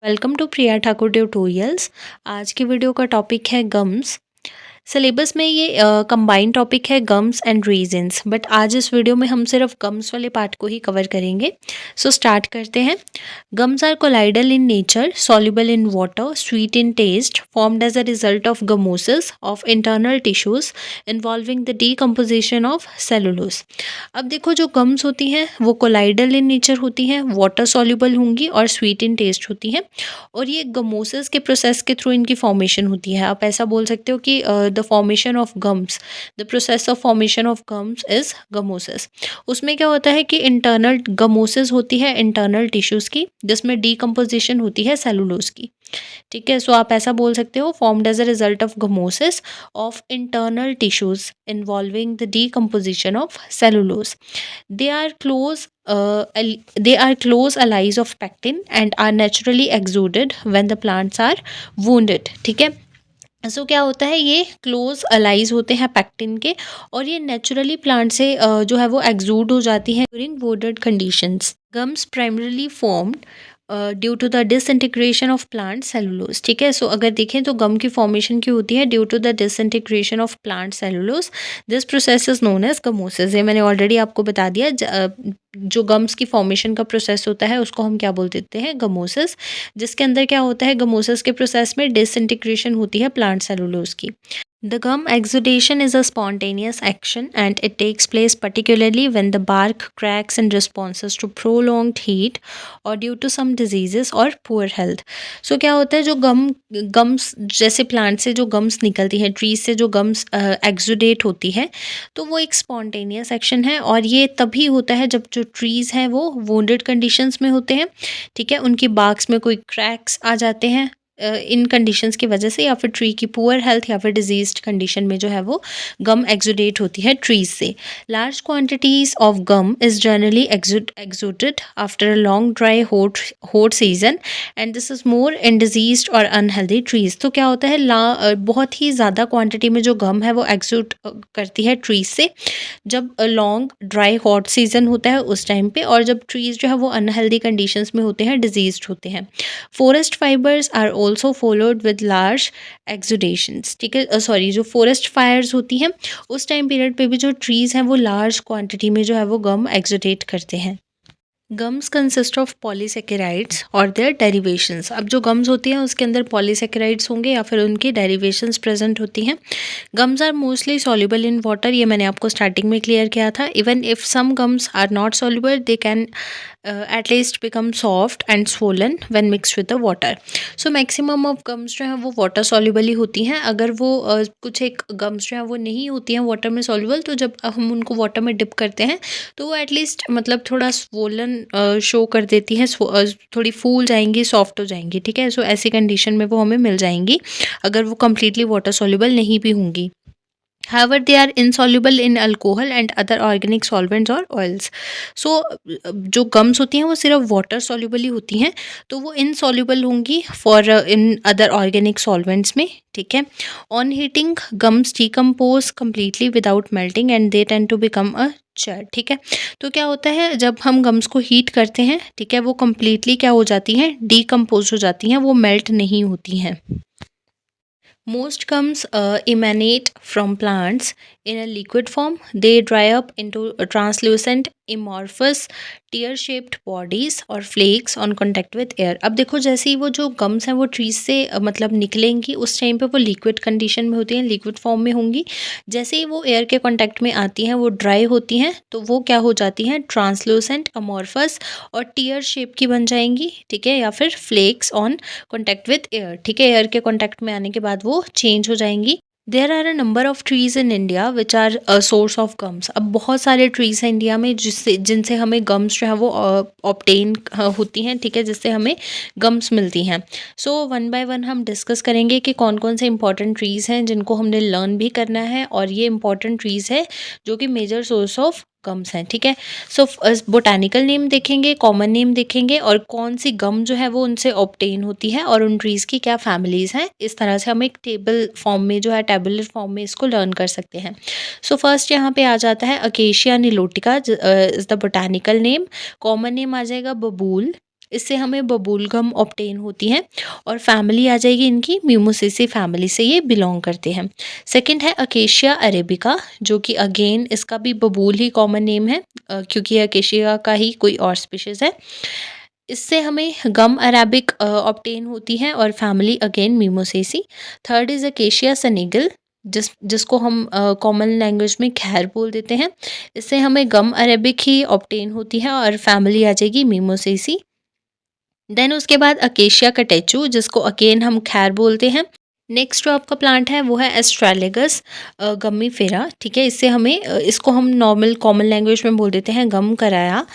Welcome to Priya Thakur tutorials. आज की video का टॉपिक है गम्स। सिलेबस में ये कंबाइंड टॉपिक है गम्स एंड रीजन्स, बट आज इस वीडियो में हम सिर्फ गम्स वाले पार्ट को ही कवर करेंगे। सो स्टार्ट करते हैं। Gums are colloidal in nature, soluble in water, sweet in taste, formed as a result of gummosis of internal tissues involving the decomposition of cellulose। अब देखो, जो गम्स होती हैं वो कोलाइडल इन नेचर होती हैं, वाटर सॉल्युबल होंगी और स्वीट इन टेस्ट होती हैं, और ये गमोसिस के प्रोसेस के थ्रू इनकी फॉर्मेशन होती है। आप ऐसा बोल सकते हो कि the formation of gums, the process of formation of gums is gummosis. उसमें क्या होता है कि इंटरनल गमोसिस होती है इंटरनल टिश्यूज़ की, जिसमें डीकम्पोजिशन होती है सेलुलोज की। ठीक है, सो आप ऐसा बोल सकते हो, formed as a result of gummosis of internal tissues involving the decomposition of cellulose. They are close allies of pectin and are naturally exuded when the plants are wounded। ठीक है, सो क्या होता है, ये क्लोज अलाइज होते हैं pectin के, और ये नेचुरली प्लांट से जो है वो एक्सूड हो जाती हैं during wounded conditions. Gums primarily formed due to the disintegration of plant cellulose. ठीक है, सो अगर देखें तो गम की फॉर्मेशन की होती है due to the disintegration of plant cellulose. This process is known as gummosis. ये मैंने ऑलरेडी आपको बता दिया। जो गम्स की फॉर्मेशन का प्रोसेस होता है उसको हम क्या बोल देते हैं, गमोसिस, जिसके अंदर क्या होता है, गमोसिस के प्रोसेस में डिसइंटीग्रेशन होती है प्लांट सेलुलोज की। The gum exudation is a spontaneous action and it takes place particularly when the bark cracks in responses to prolonged heat or due to some diseases or poor health। So क्या होता है, जो gums जैसे plant से जो gums निकलती हैं, trees से जो गम्स एक्सुडेट होती है, तो वो एक स्पॉन्टेनियस एक्शन है, और ये तभी होता है जब जो ट्रीज हैं वो वोंडेड कंडीशंस में होते हैं। ठीक है, उनकी बार्क्स में कोई क्रैक्स आ जाते हैं इन कंडीशंस की वजह से, या फिर ट्री की पुअर हेल्थ या फिर डिजीज्ड कंडीशन में जो है वो गम एक्सुडेट होती है ट्रीज से। Large quantities of gum is generally exuded after a long dry hot season and this is more in diseased और अनहेल्दी ट्रीज। तो क्या होता है, बहुत ही ज़्यादा क्वांटिटी में जो गम है वो एक्सुड करती है ट्रीज से जब लॉन्ग ड्राई हॉट सीजन होता है उस टाइम पे, और जब ट्रीज जो है वो अनहेल्दी कंडीशंस में होते हैं, डिजीज्ड होते हैं। Forest fibres are also followed with large exudations. ठीक है, सॉरी, जो फॉरेस्ट फायर्स होती हैं उस टाइम पीरियड पे भी जो ट्रीज हैं वो लार्ज क्वांटिटी में जो है वो गम एक्सुडेट करते हैं। गम्स कंसिस्ट ऑफ पॉलीसेकेराइड्स और देयर डेरिवेशंस। अब जो गम्स होती हैं उसके अंदर पॉलीसेकेराइड्स होंगे या फिर उनकी डेरिवेशंस प्रेजेंट होती हैं। Gums are mostly soluble in water, ये मैंने आपको स्टार्टिंग में क्लियर किया था। Even if some gums are not soluble, they can at least become soft and swollen when mixed with the water. So maximum of gums जो हैं वो water soluble ही होती हैं। अगर वो कुछ एक गम्स जो हैं वो नहीं होती हैं वाटर में सॉल्युबल, तो जब हम उनको वाटर में डिप करते हैं तो वो एटलीस्ट मतलब थोड़ा स्वोलन शो कर देती हैं, थोड़ी फूल जाएंगी, सॉफ्ट हो जाएंगी। ठीक है, सो ऐसी कंडीशन में वो हमें मिल जाएंगी अगर वो कम्प्लीटली वाटर सॉल्युबल नहीं भी होंगी। However, they are insoluble in alcohol and other organic solvents or oils। So जो गम्स होती हैं वो सिर्फ वाटर सॉल्युबल ही होती हैं, तो वो इनसॉल्युबल होंगी for in other organic solvents में। ठीक है, on heating gums decompose completely without melting and they tend to become a char. ठीक है, तो क्या होता है, जब हम गम्स को हीट करते हैं, ठीक है, वो कम्प्लीटली क्या हो जाती हैं, डिकम्पोज हो जाती हैं, वो मेल्ट नहीं होती हैं। Most gums emanate from plants in a liquid form. They dry up into translucent, amorphous, tear-shaped bodies or flakes on contact with air। अब देखो, जैसे ही वो जो गम्स हैं वो ट्रीज से मतलब निकलेंगी, उस टाइम पे वो लिक्विड कंडीशन में होती हैं, लिक्विड फॉर्म में होंगी। जैसे ही वो एयर के कांटेक्ट में आती हैं वो ड्राई होती हैं, तो वो क्या हो जाती हैं, ट्रांसलूसेंट, अमॉर्फस और टीयर शेप की बन जाएंगी। ठीक है, या फिर flakes on contact with air. ठीक है, एयर के कॉन्टैक्ट में आने के बाद वो चेंज हो जाएंगी। There are a number of trees in India which are source of gums. अब बहुत सारे ट्रीज हैं इंडिया में जिनसे हमें गम्स जो है वो ऑब्टेन होती हैं। ठीक है, जिससे हमें गम्स मिलती हैं। सो वन बाय वन हम डिस्कस करेंगे कि कौन कौन से इंपॉर्टेंट ट्रीज हैं जिनको हमने लर्न भी करना है, और ये इंपॉर्टेंट ट्रीज है जो कि मेजर सोर्स ऑफ गम्स हैं। ठीक है, सो बोटानिकल नेम देखेंगे, कॉमन नेम देखेंगे, और कौन सी गम जो है वो उनसे ऑब्टेन होती है, और उन ट्रीज की क्या फैमिलीज हैं। इस तरह से हम एक टेबल फॉर्म में जो है, टेबुलर फॉर्म में इसको लर्न कर सकते हैं। सो फर्स्ट यहाँ पे आ जाता है Acacia nilotica is the botanical name. Common name आ जाएगा बबूल, इससे हमें बबूल गम ऑब्टेन होती है और फैमिली आ जाएगी इनकी म्यूमोसेसी फैमिली से ये बिलोंग करते हैं। सेकंड है अकेशिया अरेबिका, जो कि अगेन इसका भी बबूल ही कॉमन नेम है क्योंकि अकेशिया का ही कोई और स्पीशीज़ है। इससे हमें गम अरेबिक ऑब्टेन होती है और family again Mimosaceae. Third is Acacia senegal, जिसको हम कॉमन लैंग्वेज में खैर बोल देते हैं। इससे हमें गम अरेबिक ही ऑब्टेन होती है और फैमिली आ जाएगी म्यूमोसेसी। देन उसके बाद अकेशिया कटेचू, जिसको अगेन हम खैर बोलते हैं। नेक्स्ट जो आपका प्लांट है वो है एस्ट्रेलेगस गम्मीफेरा, ठीक है। इससे हमें इसको हम नॉर्मल कॉमन लैंग्वेज में बोल देते हैं गम कराया।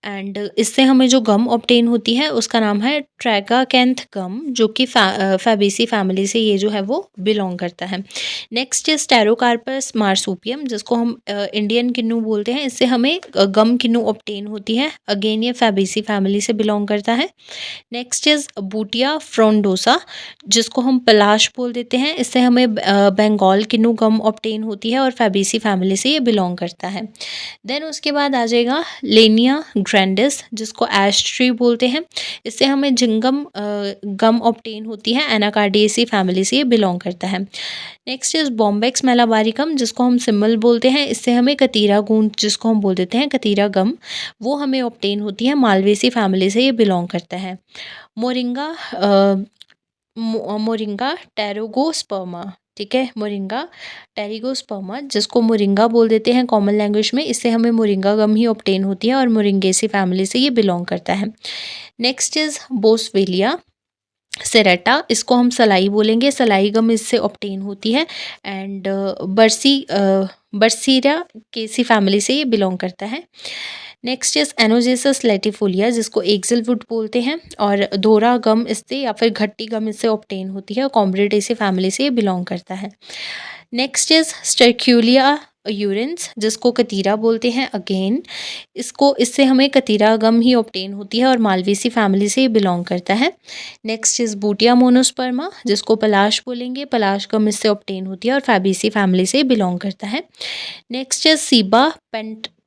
एंड इससे हमें जो गम ऑब्टेन होती है उसका नाम है ट्रैगाकैंथ गम, जो कि फैबेसी फैमिली से ये जो है वो बिलोंग करता है। नेक्स्ट इज स्टेरोकार्पस मार्सूपियम, जिसको हम इंडियन किन्नू बोलते हैं। इससे हमें गम किन्नू ऑब्टेन होती है, अगेन ये फैबेसी फैमिली से बिलोंग करता है। नेक्स्ट इज बूटिया फ्रोंडोसा, जिसको हम पलाश बोल देते हैं। इससे हमें बंगाल किन्नू गम ऑब्टेन होती है और फैबेसी फैमिली से ये बिलोंग करता है। देन उसके बाद आ जाएगा लेनिया ग्रैंडिस, जिसको एश ट्री बोलते हैं। इससे हमें जिंगम गम ऑब्टेन होती है, एनाकार्डियेसी फैमिली से ये बिलोंग करता है। नेक्स्ट इज बॉम्बेक्स मेलाबारिकम, जिसको हम सिम्बल बोलते हैं। इससे हमें कतीरा गूंद, जिसको हम बोल देते हैं कतीरा गम, वो हमें ऑब्टेन होती है, मालवेसी फैमिली से ये बिलोंग करता है। मोरिंगा मोरिंगा टेरोगोस्पर्मा, ठीक है, मोरिंगा टेरिगोस्पर्मा, जिसको मोरिंगा बोल देते हैं कॉमन लैंग्वेज में। इससे हमें मोरिंगा गम ही ऑब्टेन होती है और मोरिंगेसी फैमिली से ये बिलोंग करता है। नेक्स्ट इज बोसवेलिया सेरेटा, इसको हम सलाई बोलेंगे, सलाई गम इससे ऑब्टेन होती है। एंड बर्सीरा केसी फैमिली से ये बिलोंग करता है। नेक्स्ट इज एनोजेसस लेटिफोलिया, जिसको एक्सल वुड बोलते हैं, और धोरा गम इससे या फिर घट्टी गम इससे ऑब्टेन होती है और कॉम्ब्रिडेसी फैमिली से ये बिलोंग करता है। नेक्स्ट इज स्टर्क्यूलिया यूरेंस, जिसको कतीरा बोलते हैं अगेन। इससे हमें कतीरा गम ही ऑब्टेन होती है और मालवेसी फैमिली से ये बिलोंग करता है। नेक्स्ट इज बूटिया मोनोस्पर्मा, जिसको पलाश बोलेंगे, पलाश गम इससे ऑब्टेन होती है और फैबेसी फैमिली से बिलोंग करता है। नेक्स्ट इज सीबा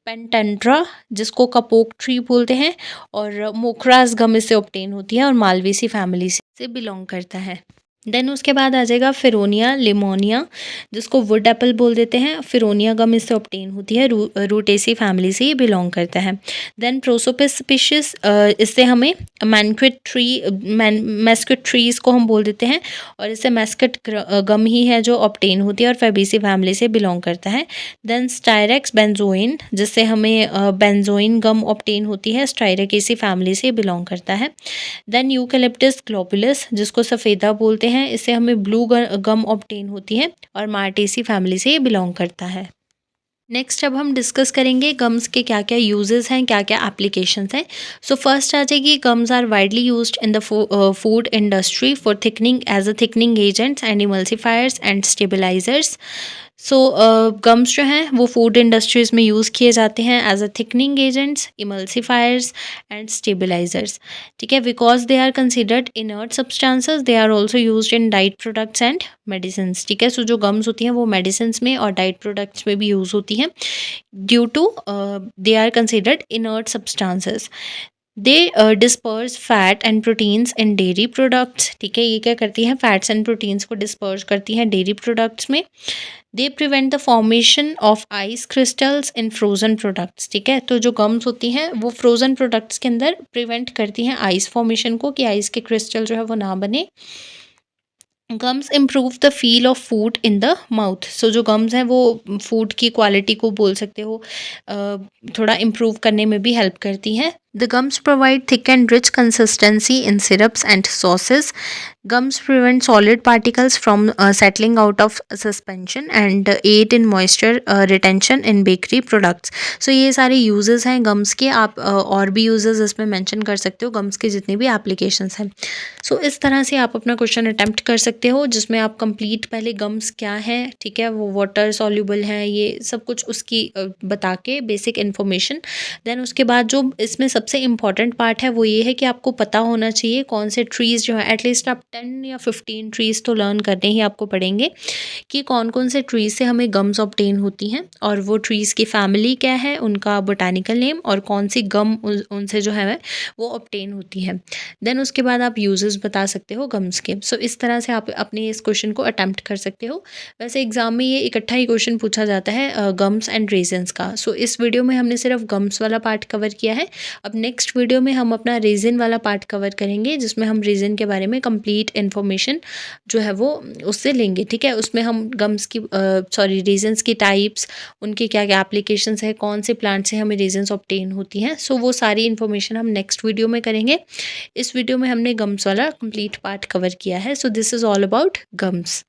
पेंटेंड्रा, जिसको कपोक ट्री बोलते हैं, और मोखरास गम इससे ऑब्टेन होती है और मालवेसी फैमिली से बिलोंग करता है। देन उसके बाद आ जाएगा फिरोनिया लिमोनिया, जिसको वुड एप्पल बोल देते हैं। फिरोनिया गम इससे ऑब्टेन होती है, रूटेसी फैमिली से ये बिलोंग करता है। देन प्रोसोपिस स्पीशीज, इससे हमें मैस्किट ट्रीज को हम बोल देते हैं, और इससे मैस्किट गम ही है जो ऑब्टेन होती है और फैबेसी फैमिली से बिलोंग करता है। देन स्टायरेक्स बेंजोइन, जिससे हमें बेंजोइन गम ऑब्टेन होती है, स्टायरेकेसी फैमिली से बिलोंग करता है। देन यूकेलिप्टस ग्लोबुलस, जिसको सफ़ेदा बोलते हैं, इससे हमें ब्लू गम ऑब्टेन होती है और मार्टेसी फैमिली से ये बिलोंग करता है। नेक्स्ट अब हम डिस्कस करेंगे गम्स के क्या क्या यूजेस हैं, क्या क्या एप्लीकेशंस हैं। सो फर्स्ट आ जाएगी gums are widely used in the food industry for thickening as a thickening agents and emulsifiers and stabilisers. So gums जो हैं वो फूड इंडस्ट्रीज़ में यूज़ किए जाते हैं as a thickening agents, emulsifiers and stabilisers, ठीक है। Because they are considered inert substances, they are also used in diet products and medicine, ठीक है। सो जो गम्स होती हैं वो मेडिसिन में और डाइट प्रोडक्ट्स में भी यूज़ होती हैं due to they are considered inert substances. They disperse fat and proteins in dairy products, ठीक है। ये क्या करती हैं, फैट्स एंड प्रोटीन्स को डिस्पर्स करती हैं डेयरी प्रोडक्ट्स में। They prevent the formation of ice crystals in frozen products, ठीक है। तो जो गम्स होती हैं वो फ्रोजन प्रोडक्ट्स के अंदर प्रिवेंट करती हैं आइस फॉर्मेशन को, कि आइस के क्रिस्टल जो है वो ना बने। Gums improve the feel of food in the mouth, so जो गम्स हैं वो फूड की क्वालिटी को बोल सकते हो थोड़ा इम्प्रूव करने में भी हेल्प करती हैं। The gums provide thick and rich consistency in syrups and sauces. Gums prevent solid particles from settling out of suspension and aid in moisture retention in bakery products. So ये सारे uses हैं gums के, आप और भी uses इसमें mention कर सकते हो gums के जितने भी applications हैं। So इस तरह से आप अपना क्वेश्चन attempt कर सकते हो, जिसमें आप complete पहले gums क्या है, ठीक है, वो water soluble है, ये सब कुछ उसकी बता के basic information, then उसके बाद जो इसमें सबसे इम्पॉर्टेंट पार्ट है वो ये है कि आपको पता होना चाहिए कौन से ट्रीज़ जो है, एटलीस्ट आप 10 या 15 ट्रीज़ तो लर्न करने ही आपको पड़ेंगे कि कौन कौन से ट्रीज़ से हमें गम्स ऑब्टेन होती हैं, और वो ट्रीज़ की फैमिली क्या है, उनका बोटानिकल नेम, और कौन सी गम उनसे जो है वो ऑब्टेन होती है। देन उसके बाद आप यूजेस बता सकते हो गम्स के। सो इस तरह से आप अपने इस क्वेश्चन को अटेम्प्ट कर सकते हो। वैसे एग्जाम में ये इकट्ठा ही क्वेश्चन पूछा जाता है गम्स एंड रेजन्स का। सो इस वीडियो में हमने सिर्फ गम्स वाला पार्ट कवर किया है। अब नेक्स्ट वीडियो में हम अपना रेजिन वाला पार्ट कवर करेंगे, जिसमें हम रेजिन के बारे में कंप्लीट इन्फॉर्मेशन जो है वो उससे लेंगे। ठीक है, उसमें हम गम्स की रेजन्स की टाइप्स, उनके क्या क्या एप्लीकेशंस है, कौन से प्लांट से हमें रेजन्स ऑब्टेन होती हैं, सो वो सारी इन्फॉर्मेशन हम नेक्स्ट वीडियो में करेंगे। इस वीडियो में हमने गम्स वाला कंप्लीट पार्ट कवर किया है। So this is all about gums.